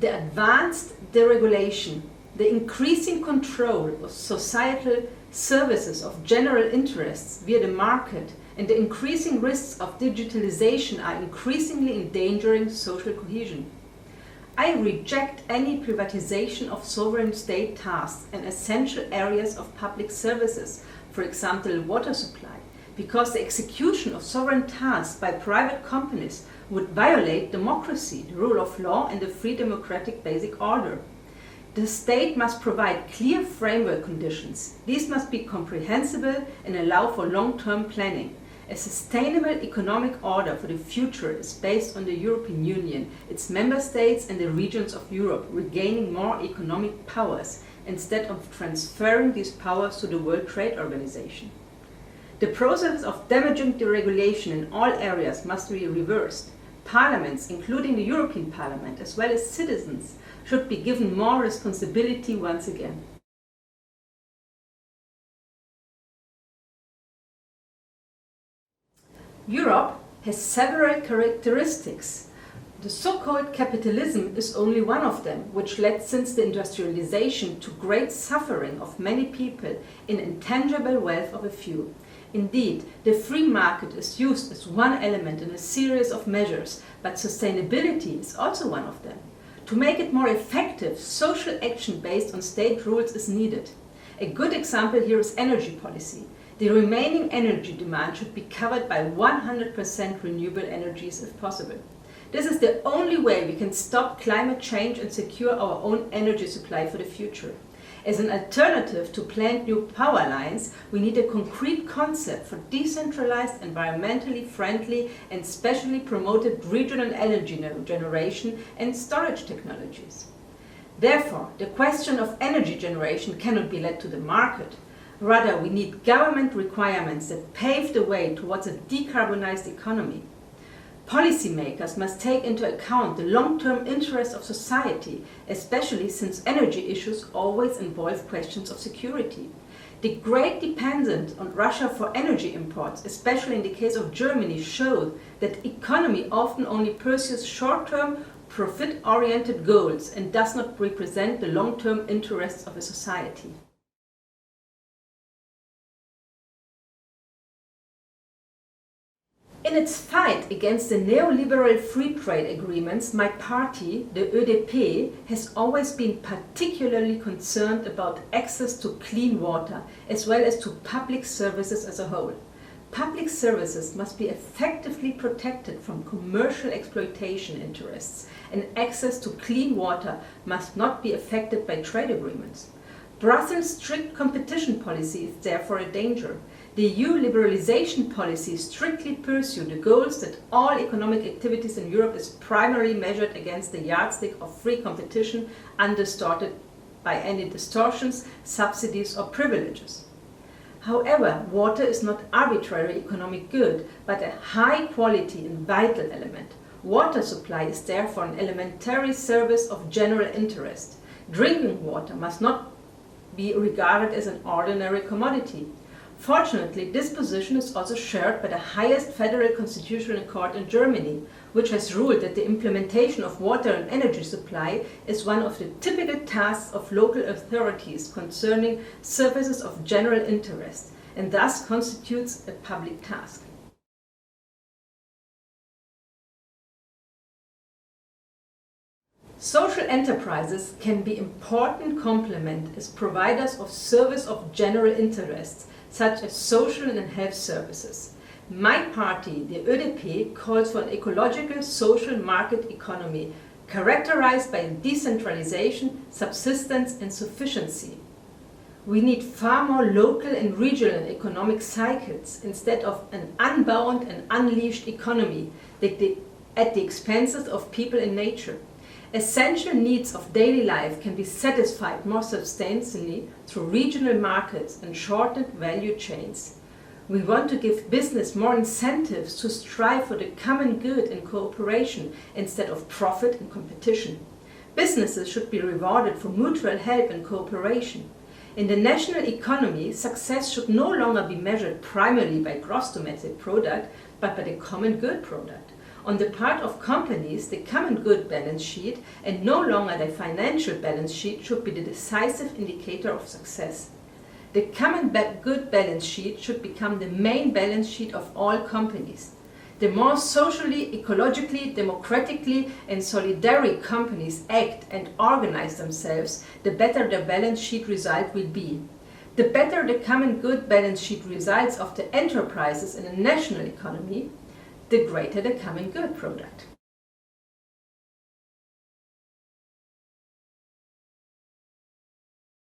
The advanced deregulation, the increasing control of societal services of general interests via the market, and the increasing risks of digitalization are increasingly endangering social cohesion. I reject any privatization of sovereign state tasks and essential areas of public services, for example water supply, because the execution of sovereign tasks by private companies would violate democracy, the rule of law and the free democratic basic order. The state must provide clear framework conditions. These must be comprehensible and allow for long-term planning. A sustainable economic order for the future is based on the European Union, its member states and the regions of Europe regaining more economic powers instead of transferring these powers to the World Trade Organization. The process of damaging deregulation in all areas must be reversed. Parliaments, including the European Parliament, as well as citizens, should be given more responsibility once again. Europe has several characteristics. The so-called capitalism is only one of them, which led since the industrialization to great suffering of many people in intangible wealth of a few. Indeed, the free market is used as one element in a series of measures, but sustainability is also one of them. To make it more effective, social action based on state rules is needed. A good example here is energy policy. The remaining energy demand should be covered by 100% renewable energies if possible. This is the only way we can stop climate change and secure our own energy supply for the future. As an alternative to planned new power lines, we need a concrete concept for decentralized, environmentally friendly and specially promoted regional energy generation and storage technologies. Therefore, the question of energy generation cannot be led to the market. Rather, we need government requirements that pave the way towards a decarbonized economy. Policymakers must take into account the long-term interests of society, especially since energy issues always involve questions of security. The great dependence on Russia for energy imports, especially in the case of Germany, showed that the economy often only pursues short-term, profit-oriented goals and does not represent the long-term interests of a society. In its fight against the neoliberal free trade agreements, my party, the ÖDP, has always been particularly concerned about access to clean water, as well as to public services as a whole. Public services must be effectively protected from commercial exploitation interests, and access to clean water must not be affected by trade agreements. Brussels' strict competition policy is therefore a danger. The EU liberalization policy strictly pursues the goals that all economic activities in Europe is primarily measured against the yardstick of free competition, undistorted by any distortions, subsidies or privileges. However, water is not arbitrary economic good, but a high quality and vital element. Water supply is therefore an elementary service of general interest. Drinking water must not be regarded as an ordinary commodity. Fortunately, this position is also shared by the highest federal constitutional court in Germany, which has ruled that the implementation of water and energy supply is one of the typical tasks of local authorities concerning services of general interest, and thus constitutes a public task. Social enterprises can be important complement as providers of service of general interest, such as social and health services. My party, the ÖDP, calls for an ecological social market economy characterized by decentralization, subsistence and sufficiency. We need far more local and regional economic cycles instead of an unbound and unleashed economy at the expenses of people and nature. Essential needs of daily life can be satisfied more substantially through regional markets and shortened value chains. We want to give business more incentives to strive for the common good and cooperation instead of profit and competition. Businesses should be rewarded for mutual help and cooperation. In the national economy, success should no longer be measured primarily by gross domestic product, but by the common good product. On the part of companies, the common good balance sheet and no longer the financial balance sheet should be the decisive indicator of success. The common good balance sheet should become the main balance sheet of all companies. The more socially, ecologically, democratically and solidarily companies act and organize themselves, the better the balance sheet result will be. The better the common good balance sheet results of the enterprises in a national economy, the greater the common good product.